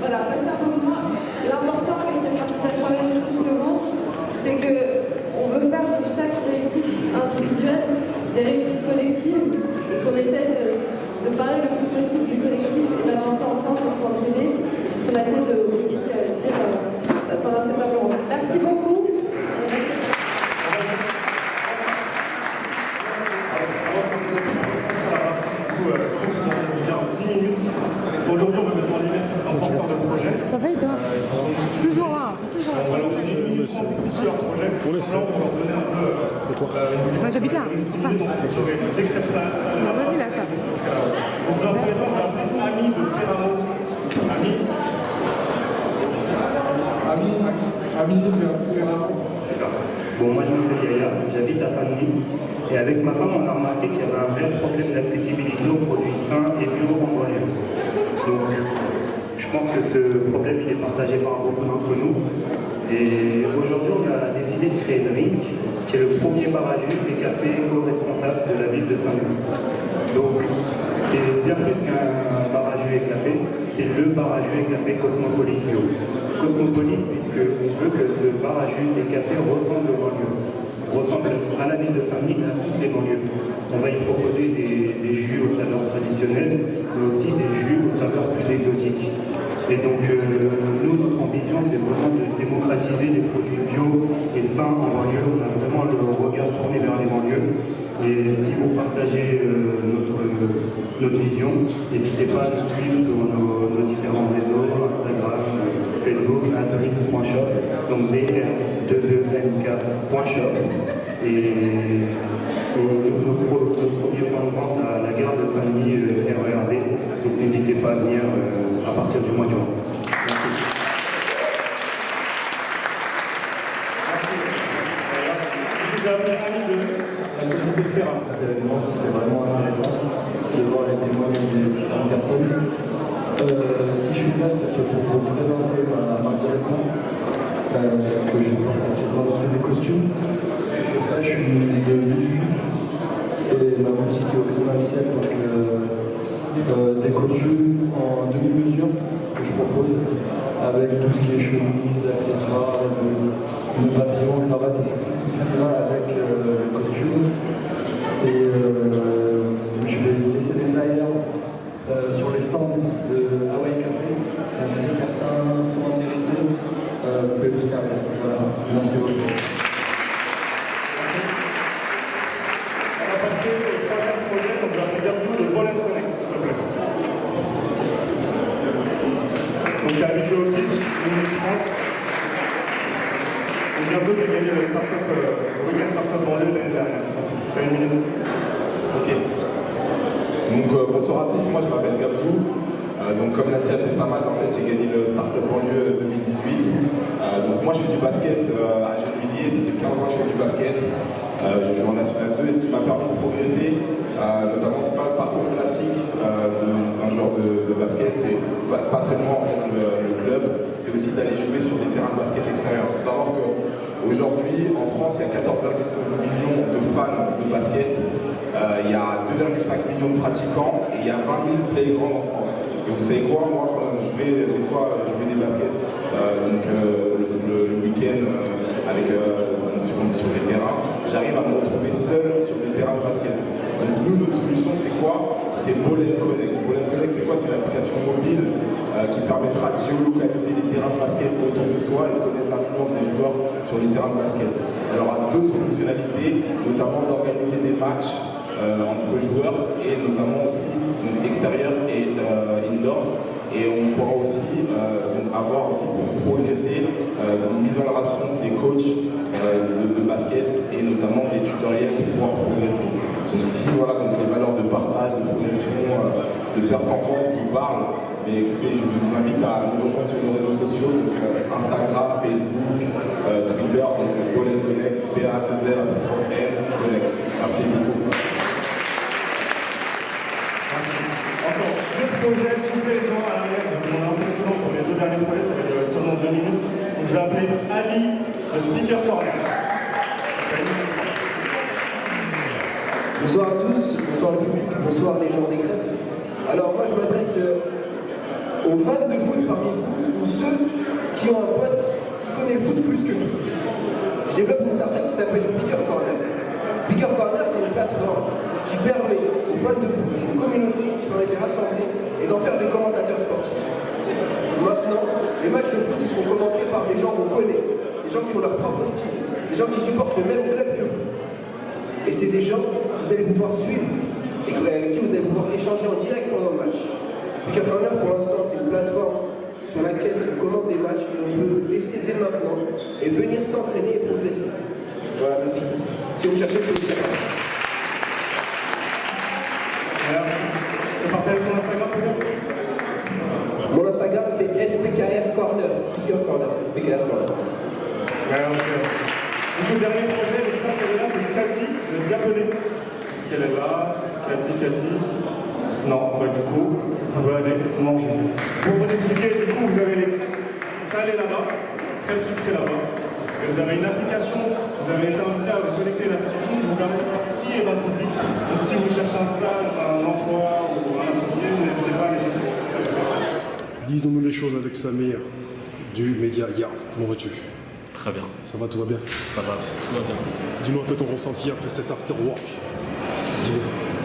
Voilà, restez un peu pour moi. L'important avec cette partie de la soirée, juste une seconde, c'est qu'on veut faire de chaque réussite individuelle des réussites collectives et qu'on essaie de parler le plus possible du collectif et d'avancer ensemble et de s'entraider. C'est ce qu'on essaie de aussi dire pendant cette heure. Merci beaucoup. Aujourd'hui, on va mettre en lumière certains porteurs de projets. Ça va et toi? Toujours là, toujours là. On va leur donner plusieurs projets. On va leur donner un peu. Moi j'habite là, c'est ça. Décrire ça. Vas-y là, ça. Donc, dans un premier temps, je vais appeler Ami de Ferraro. Ami de Ferraro. Bon, moi je m'appelle Yaya, j'habite à Fanny. Et avec ma femme, on a remarqué qu'il y avait un vrai problème d'accessibilité aux produits sains et bio en banlieue. Donc, je pense que ce problème il est partagé par beaucoup d'entre nous. Et aujourd'hui, on a décidé de créer Drink, qui est le premier bar à jus et café éco-responsable de la ville de Saint-Louis. Donc, c'est bien plus qu'un bar à jus et café, c'est le bar à jus et café cosmopolite bio. Cosmopolite, puisqu'on veut que ce bar à jus et café ressemble au banlieue. ressemble à la ville de Famille, mais à toutes les banlieues. On va y proposer des jus aux saveurs traditionnelles, mais aussi des jus aux saveurs plus exotiques. Et donc, nous, notre ambition, c'est vraiment de démocratiser les produits bio et sains en banlieue. On a vraiment le regard tourné vers les banlieues. Et si vous partagez notre vision, n'hésitez pas à nous suivre sur nos différents réseaux, Instagram, Facebook, adric.shop, donc dr2enk.shop. Et nous ouvre notre premier point de vente à la gare de Famille RERD. Donc n'hésitez pas à venir à partir du mois de juin. Merci. J'ai appelé ami de la société Ferra. C'était vraiment intéressant de voir les témoignages des différentes personnes. Si je suis là, c'est pour vous présenter ma marque de vêtements que je porte actuellement. Donc c'est des costumes. Je suis de Villejuif et ma boutique est au Climat Ciel, donc des costumes en demi-mesure que je propose avec tout ce qui est chemise, accessoires, le papillon, cravate et tout ce qui va avec le costume. Et je vais laisser des flyers sur les stands de Hawaii Café. Donc si certains sont intéressés, vous pouvez vous servir. Voilà. Merci beaucoup. Passer au troisième projet, donc je vais appeler tout de Ball & Connect, s'il te plaît. Donc il est habitué au pitch, 1 minute 30. Donc Gabdo qui a gagné le week-end Startup banlieue l'année dernière. T'as 1 minute. Ok. Donc bonsoir à tous, moi je m'appelle Gabdo. Donc comme l'a dit Abdessamad, en fait j'ai gagné le Startup banlieue 2018. Donc moi je fais du basket à Gennevilliers, ça fait 15 ans que je fais du basket. Je joue en National 2 et ce qui m'a permis de progresser, notamment c'est pas le parcours classique d'un joueur de basket, c'est pas seulement en fait, le club, c'est aussi d'aller jouer sur des terrains de basket extérieurs. Il faut savoir qu'aujourd'hui en France il y a 14,5 millions de fans de basket, il y a 2,5 millions de pratiquants et il y a 20 000 playgrounds en France. Et vous savez quoi, moi quand je vais des fois jouer des baskets, le week-end avec sur les terrains, j'arrive à me retrouver seul sur des terrains de basket. Donc nous, notre solution, c'est quoi? C'est Ball & Connect. Ball & Connect, c'est quoi? C'est une application mobile qui permettra de géolocaliser les terrains de basket autour de soi et de connaître l'influence des joueurs sur les terrains de basket. Elle aura d'autres fonctionnalités, notamment d'organiser des matchs entre joueurs et notamment aussi extérieur et indoor. Et on pourra aussi avoir aussi pour progresser une mise en relation des coachs de basket et notamment des tutoriels pour pouvoir progresser. Donc si voilà, donc les valeurs de partage, de progression, de performance vous parlent, mais écoutez, je vous invite à nous rejoindre sur nos réseaux sociaux, donc Instagram, Facebook, Twitter, donc Ball & Connect, BA2L, Connect. Merci beaucoup. Merci. Encore 2 projets, s'il vous plaît les gens à l'arrière, je vais demander un peu de silence pour les 2 derniers projets, ça va durer seulement 2 minutes. Donc je vais appeler Ali, le speaker corner. Bonsoir à tous, bonsoir le public, bonsoir les gens des crêpes. Alors moi je m'adresse aux fans de foot parmi vous, ou ceux qui ont un pote qui connaît le foot plus que nous. Je développe une startup qui s'appelle Speaker Corner. Speaker Corner, c'est une plateforme qui permet aux fans de foot, c'est une communauté qui permet de les rassembler et d'en faire des commentateurs sportifs. Maintenant, les matchs de foot ils seront commentés par des gens qu'on connaît, des gens qui ont leur propre style, des gens qui supportent le même club que vous. Et c'est des gens que vous allez pouvoir suivre et avec qui vous allez pouvoir échanger en direct pendant le match. Speaker Corner, pour l'instant, c'est une plateforme sur laquelle on commande des matchs et on peut tester dès maintenant et venir s'entraîner et progresser. Voilà, merci. Si vous cherchez, je peux vous dire. Merci. Tu peux partager ton Instagram peut-être? Mon Instagram, c'est SPKR Corner. Speaker Corner. SPKR Corner. Merci. Donc, le dernier projet, j'espère qu'elle est là, c'est Cathy, le japonais. Est-ce qu'elle est là? Cathy. Non, bah du coup, vous pouvez aller manger. Pour vous expliquer, du coup, vous avez les crêpes salées là-bas, crêpes sucrées là-bas. Et vous avez une application, vous avez été invité à vous connecter à une application qui vous permet de savoir qui est dans le public. Donc si vous cherchez un stage, un emploi ou un associé, n'hésitez pas à les chercher sur cette application. Disons-nous les choses avec Samir du Média Yard. Comment vas-tu? Très bien. Ça va, tout va bien? Ça va, tout va bien. Dis-nous un peu ton ressenti après cet after work.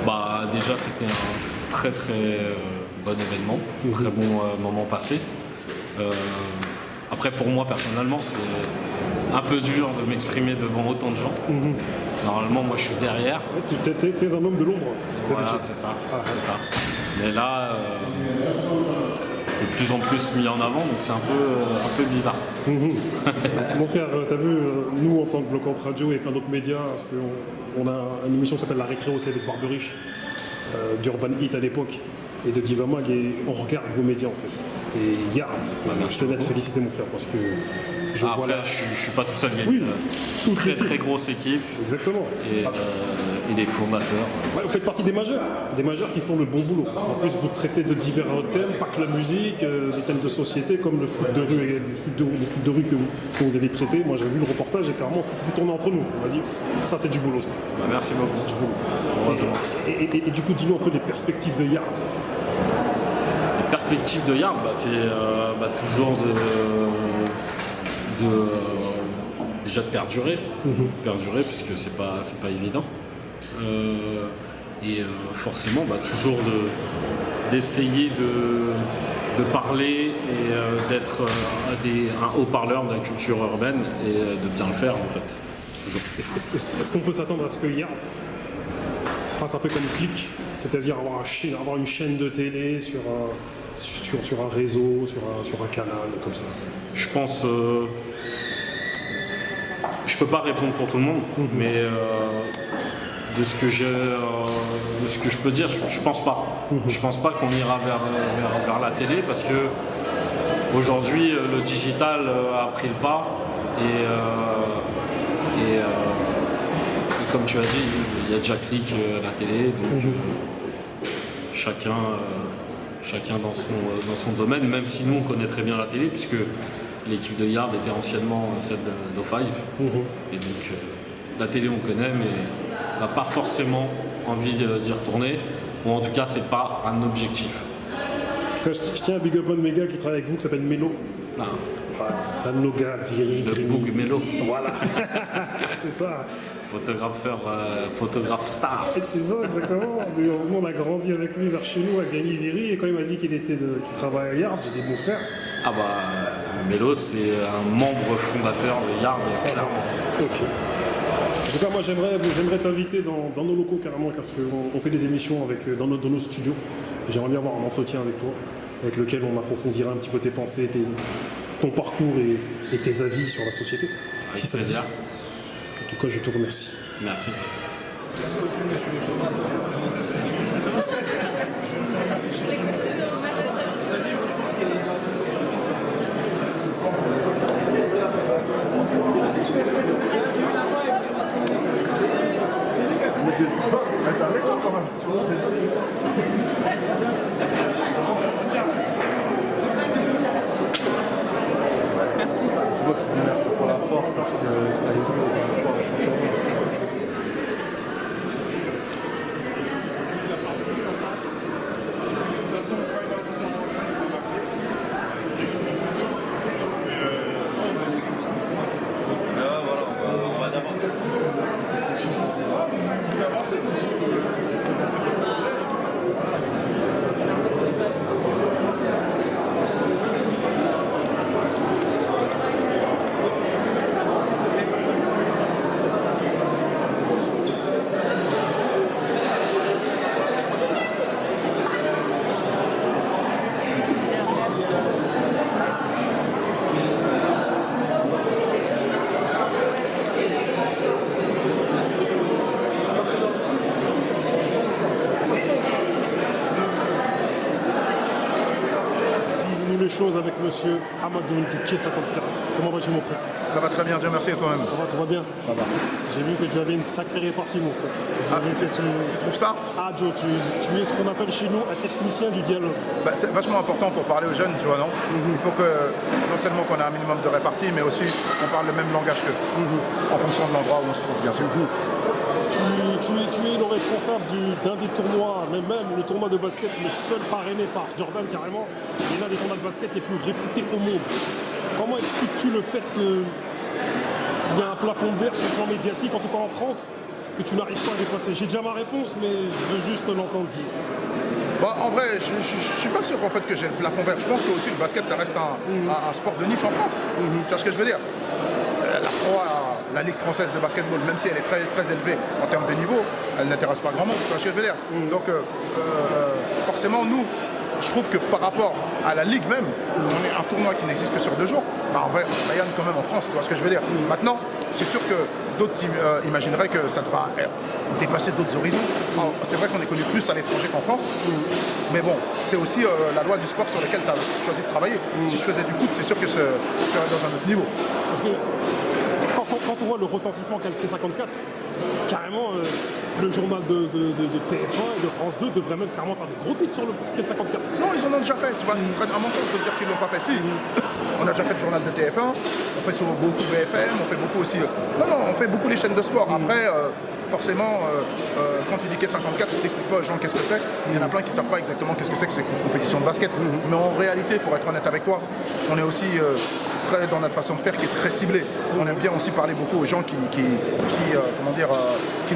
Bah, déjà, c'était un très bon événement, très bon moment passé. Après, pour moi, personnellement, c'est un peu dur de m'exprimer devant autant de gens. Normalement, moi, je suis derrière. Ouais, t'es un homme de l'ombre. Voilà, c'est ça, c'est ça. Mais là, de plus en plus mis en avant, donc c'est un peu bizarre. Mon frère, t'as vu, nous, en tant que bloquante radio et plein d'autres médias, parce qu'on a une émission qui s'appelle La Récré, c'est avec Barberich, d'Urban Heat à l'époque, et de Diva Mag, et on regarde vos médias, en fait. Et Yard, je tenais à te féliciter, mon frère, parce que je vois là... je suis pas tout seul, il y a une très grosse équipe. Exactement. Et des fondateurs. Ouais, vous faites partie des majeurs qui font le bon boulot. En plus, vous traitez de divers thèmes, pas que la musique, des thèmes de société, comme le foot de rue et le foot de rue que vous avez traité. Moi, j'ai vu le reportage et clairement, ça fait tourner entre nous. On va dire, ça, c'est du boulot, ça. Bah, merci beaucoup. C'est du boulot. Et du coup, dis-nous un peu les perspectives de Yard. Les perspectives de Yard, c'est toujours déjà de perdurer, puisque c'est pas évident. Forcément, toujours d'essayer de parler et d'être un haut-parleur de la culture urbaine et de bien le faire, en fait. Est-ce qu'on peut s'attendre à ce que Yard fasse un peu comme Click, c'est-à-dire avoir une chaîne de télé sur un réseau, sur un canal, comme ça? Je pense... je peux pas répondre pour tout le monde, mais de ce que je peux dire, je pense pas. Je pense pas qu'on ira vers la télé parce que aujourd'hui le digital a pris le pas et comme tu as dit, il y a déjà Click à la télé, donc chacun dans son domaine, même si nous on connaît très bien la télé puisque l'équipe de Yard était anciennement celle d'O5. Et donc la télé on connaît, mais on n'a pas forcément envie d'y retourner. Ou en tout cas, c'est pas un objectif. En tout cas, je tiens à big up un de mes gars qui travaille avec vous qui s'appelle Mélo. C'est un de nos gars, vieilli. Le Boug Mélo. Voilà. C'est ça. Photographe star. C'est ça, exactement. Nous, on a grandi avec lui vers chez nous à Gagny-Viry et quand il m'a dit qu'il travaillait à Yard, j'ai dit mon frère. Ah bah, Mélo, c'est un membre fondateur de Yard, clairement. Ok. En tout cas, moi, j'aimerais t'inviter dans nos locaux carrément, parce qu'on fait des émissions dans nos studios. J'aimerais bien avoir un entretien avec toi, avec lequel on approfondira un petit peu tes pensées, ton parcours et tes avis sur la société. Avec plaisir. En tout cas, je te remercie. Merci. Merci pour la force parce que c'est pas évident de pouvoir changer. Avec monsieur Amadoun du Pied 54. Comment vas-tu mon frère? Ça va très bien, Dieu merci, et toi-même? Ça va, tout va bien? Ça va. J'ai vu que tu avais une sacrée répartie mon frère. Tu trouves ça? Ah Joe, tu es ce qu'on appelle chez nous un technicien du dialogue. C'est vachement important pour parler aux jeunes, tu vois, non? Il faut que, non seulement qu'on ait un minimum de répartie, mais aussi qu'on parle le même langage qu'eux, en fonction de l'endroit où on se trouve, bien sûr. Tu es le responsable d'un des tournois, même le tournoi de basket, le seul parrainé par Jordan carrément, et l'un des tournois de basket les plus réputés au monde. Comment expliques-tu le fait que il y a un plafond de verre sur le plan médiatique, en tout cas en France, que tu n'arrives pas à dépasser? J'ai déjà ma réponse, mais je veux juste l'entendre dire. Bah, en vrai, je ne suis pas sûr en fait, que j'ai le plafond vert. Je pense que aussi le basket, ça reste un sport de niche en France. Tu vois ce que je veux dire? La Ligue française de basketball, même si elle est très, très élevée en termes de niveau, elle n'intéresse pas grand monde. Tu vois ce que je veux dire? Donc, forcément, nous, je trouve que par rapport à la Ligue même, on est un tournoi qui n'existe que sur 2 jours. Bah, en vrai, on rayonne quand même en France. Tu vois ce que je veux dire? Maintenant, c'est sûr que d'autres imagineraient que ça devra dépasser d'autres horizons. C'est vrai qu'on est connu plus à l'étranger qu'en France, mais bon, c'est aussi la loi du sport sur lequel tu as choisi de travailler. Si je faisais du foot, c'est sûr que je serais dans un autre niveau. Parce que quand on voit le retentissement qu'a le T54, carrément, le journal de TF1 et de France 2 devrait même carrément faire des gros titres sur le T54. Non, ils en ont déjà fait. Tu vois, ce serait un mensonge de dire qu'ils ne l'ont pas fait. Si, on a déjà fait le journal de TF1, on fait sur beaucoup BFM, on fait beaucoup aussi... Non, on fait beaucoup les chaînes de sport. Après, forcément, quand tu dis K54, tu t'expliques pas aux gens qu'est-ce que c'est. Il y en a plein qui ne savent pas exactement qu'est-ce que c'est une compétition de basket. Mais en réalité, pour être honnête avec toi, on est aussi très dans notre façon de faire qui est très ciblée. On aime bien aussi parler beaucoup aux gens qui nous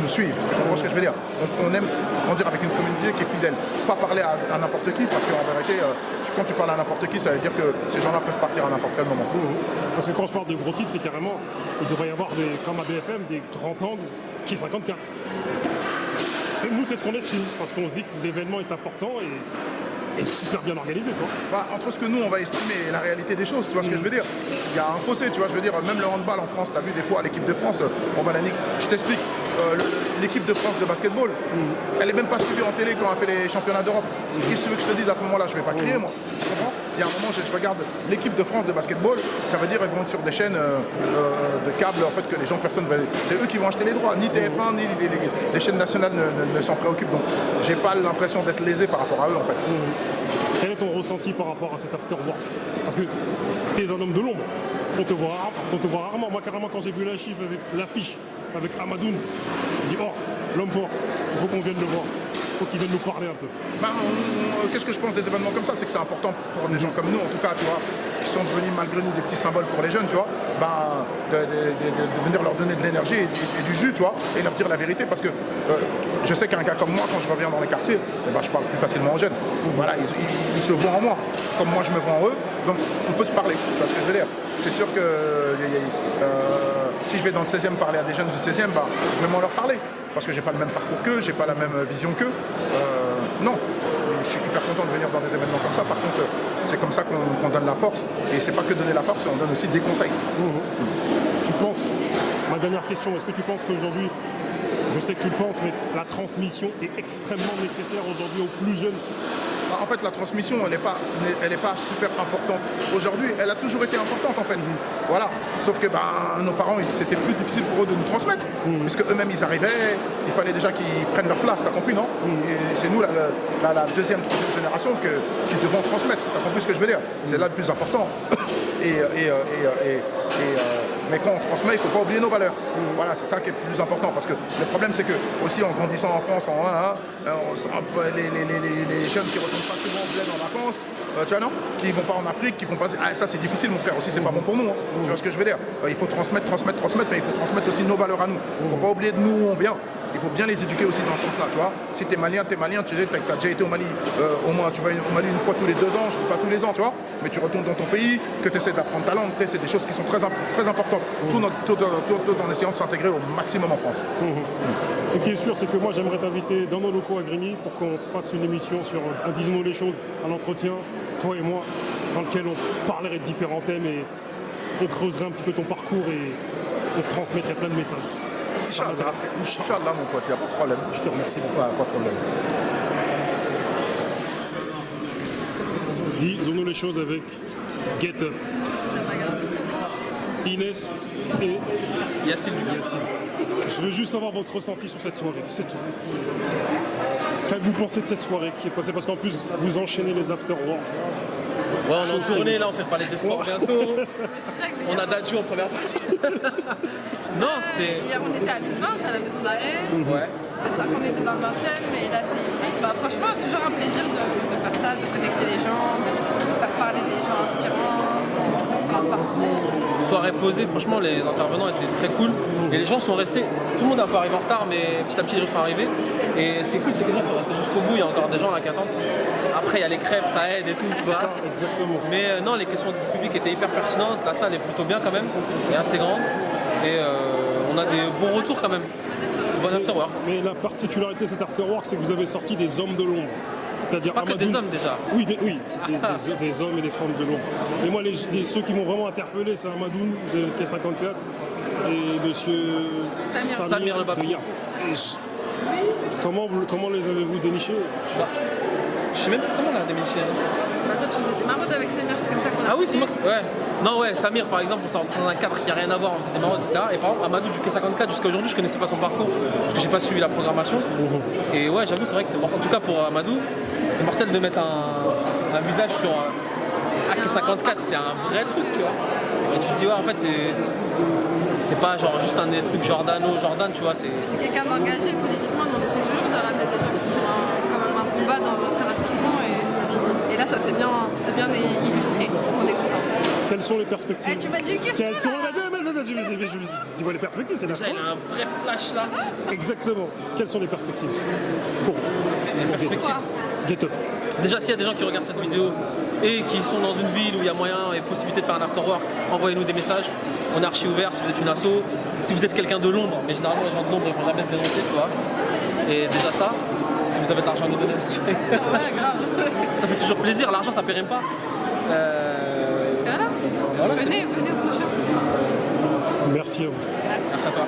suivent. Tu comprends ce que je veux dire? Donc on aime grandir avec une communauté qui est fidèle. Pas parler à n'importe qui, parce qu'en vérité, quand tu parles à n'importe qui, ça veut dire que ces gens-là peuvent partir à n'importe quel moment. Parce que quand je parle de gros titres, c'est carrément, il devrait y avoir, comme à BFM, des grands angles qui est 54. Nous, c'est ce qu'on estime, parce qu'on se dit que l'événement est important et super bien organisé, quoi. Bah, entre ce que nous, on va estimer et la réalité des choses, tu vois ce que je veux dire? Il y a un fossé, tu vois, je veux dire, même le handball en France, tu as vu des fois l'équipe de France, on va je t'explique, l'équipe de France de basketball, elle est même pas suivie en télé quand elle fait les championnats d'Europe. Qu'est-ce que tu veux que je te dise à ce moment-là? Je vais pas crier, moi. Tu comprends? Il y a un moment, je regarde l'équipe de France de basketball, ça veut dire qu'ils vont être sur des chaînes de câbles, en fait, que les gens, personne ne va... C'est eux qui vont acheter les droits, ni TF1, ni les chaînes nationales ne s'en préoccupent. Donc, j'ai pas l'impression d'être lésé par rapport à eux, en fait. Quel est ton ressenti par rapport à cet afterwork? Parce que tu es un homme de l'ombre, on te voit rarement. Moi, carrément, quand j'ai vu l'affiche avec Amadoun, je dis, oh, l'homme fort, il faut qu'on vienne le voir. Il faut qu'il vienne nous parler un peu. Bah, qu'est-ce que je pense des événements comme ça? C'est que c'est important pour des gens comme nous, en tout cas, tu vois, qui sont devenus malgré nous des petits symboles pour les jeunes, tu vois, bah, de venir leur donner de l'énergie et du jus, tu vois, et leur dire la vérité, parce que je sais qu'un gars comme moi, quand je reviens dans les quartiers, je parle plus facilement aux jeunes. Voilà, ils se voient en moi, comme moi je me vois en eux, donc on peut se parler, tu vois ce que je veux dire. C'est sûr que si je vais dans le 16e parler à des jeunes du 16e, bah, je vais m'en leur parler, parce que j'ai pas le même parcours qu'eux, j'ai pas la même vision qu'eux. Non, je suis hyper content de venir dans des événements comme ça. Par contre, c'est comme ça qu'on donne la force. Et c'est pas que donner la force, on donne aussi des conseils. Tu penses, ma dernière question, est-ce que tu penses qu'aujourd'hui, je sais que tu le penses, mais la transmission est extrêmement nécessaire aujourd'hui aux plus jeunes? En fait, la transmission, elle n'est pas super importante aujourd'hui. Elle a toujours été importante, en fait. Voilà. Sauf que nos parents, c'était plus difficile pour eux de nous transmettre. Puisque eux-mêmes, ils arrivaient, il fallait déjà qu'ils prennent leur place, t'as compris, non? Et c'est nous, la deuxième, troisième génération, qui devons transmettre. T'as compris ce que je veux dire? C'est là le plus important. Mais quand on transmet, il ne faut pas oublier nos valeurs. Voilà, c'est ça qui est le plus important. Parce que le problème, c'est que, aussi en grandissant en France, en 1-1, les jeunes qui ne retournent pas souvent en bled en vacances, tu vois, non? Qui ne vont pas en Afrique, qui font pas. Ah, ça, c'est difficile, mon frère. Aussi, c'est pas bon pour nous. Hein. Tu vois ce que je veux dire? Il faut transmettre, mais il faut transmettre aussi nos valeurs à nous. Il ne faut pas oublier de nous où on vient. Il faut bien les éduquer aussi dans ce sens-là, tu vois. Si t'es malien, tu as déjà été au Mali, au moins tu vas au Mali une fois tous les 2 ans, je dis pas tous les ans, tu vois, mais tu retournes dans ton pays, que tu essaies d'apprendre ta langue, c'est des choses qui sont très importantes, tout en essayant de s'intégrer au maximum en France. Ce qui est sûr, c'est que moi j'aimerais t'inviter dans nos locaux à Grigny pour qu'on se fasse une émission sur Disons-nous les choses, un entretien, toi et moi, dans lequel on parlerait de différents thèmes et on creuserait un petit peu ton parcours et on te transmettrait plein de messages. Inch'Allah, mon pote, il n'y a pas de problème. Je te remercie. Pas de problème. Disons-nous les choses avec Get Up. Inès et Yacine. Je veux juste savoir votre ressenti sur cette soirée, c'est tout. Qu'avez-vous pensé de cette soirée qui est passée? Parce qu'en plus, vous enchaînez les after-work. Ouais, on est en tournée là, on fait parler des sports bientôt. On a Dadju en première partie. Non, c'était. Hier, on était à 1020 à la maison d'arrêt. Ouais. Le 5, on était dans le 20e, mais là, c'est hybride. Franchement, toujours un plaisir de faire ça, de connecter les gens, de faire parler des gens inspirants. On différentes parties. Soirée posée, franchement, les intervenants étaient très cool. Et les gens sont restés. Tout le monde est un peu arrivé en retard, mais petit à petit, les gens sont arrivés. Et ce qui est cool, c'est que les gens sont restés jusqu'au bout. Il y a encore des gens là qui attendent. Après, il y a les crêpes, ça aide et tout. C'est ça, exactement. Mais non, les questions du public étaient hyper pertinentes. La salle est plutôt bien quand même, et assez grande. Et on a des bons retours quand même. Bon afterwork. Mais la particularité de cet afterwork, c'est que vous avez sorti des hommes de l'ombre. C'est-à-dire Pas que des hommes déjà. Oui, des hommes et des femmes de l'ombre. Et moi, ceux qui m'ont vraiment interpellé, c'est Amadoun de K54 et monsieur Samir Le Bakou. de Ya. Comment les avez-vous dénichés? Je sais même pas comment on l'a déniché. Bah, toi, tu faisais des maraudes avec Samir, c'est comme ça qu'on a. Ah oui, c'est moi. Ouais. Non, ouais, Samir par exemple, on s'est rentré dans un cadre qui n'a rien à voir, on faisait des maraudes, etc. Et par exemple, Amadou du K54, jusqu'à aujourd'hui, je connaissais pas son parcours, parce que j'ai pas suivi la programmation. Et ouais, j'avoue, c'est vrai que c'est mortel. En tout cas, pour Amadou, c'est mortel de mettre un visage sur un K54, c'est un vrai truc, tu vois. Et tu te dis, ouais, en fait, c'est pas genre juste un truc Jordan, tu vois. C'est quelqu'un d'engagé politiquement, mais on essaie toujours de ramener des gens qui ont quand même un combat dans travers ce qu'ils font. Et là, ça s'est bien illustré, donc on est content. Quelles sont les perspectives? Tu m'as dit qu'est-ce que c'est? Dis-moi les perspectives, c'est la déjà, il a un vrai flash là. Exactement. Quelles sont les perspectives pour les perspectives Get Up. Déjà, s'il y a des gens qui regardent cette vidéo et qui sont dans une ville où il y a moyen et possibilité de faire un afterwork, envoyez-nous des messages. On est archi ouvert si vous êtes une asso, si vous êtes quelqu'un de l'ombre, mais généralement les gens de l'ombre ne vont jamais se dénoncer, tu vois. Et déjà ça, si vous avez de l'argent à nous donner, ouais, grave. Ça fait toujours plaisir, l'argent ça paie pas. Voilà. Venez au prochain. Merci à vous. Merci à toi.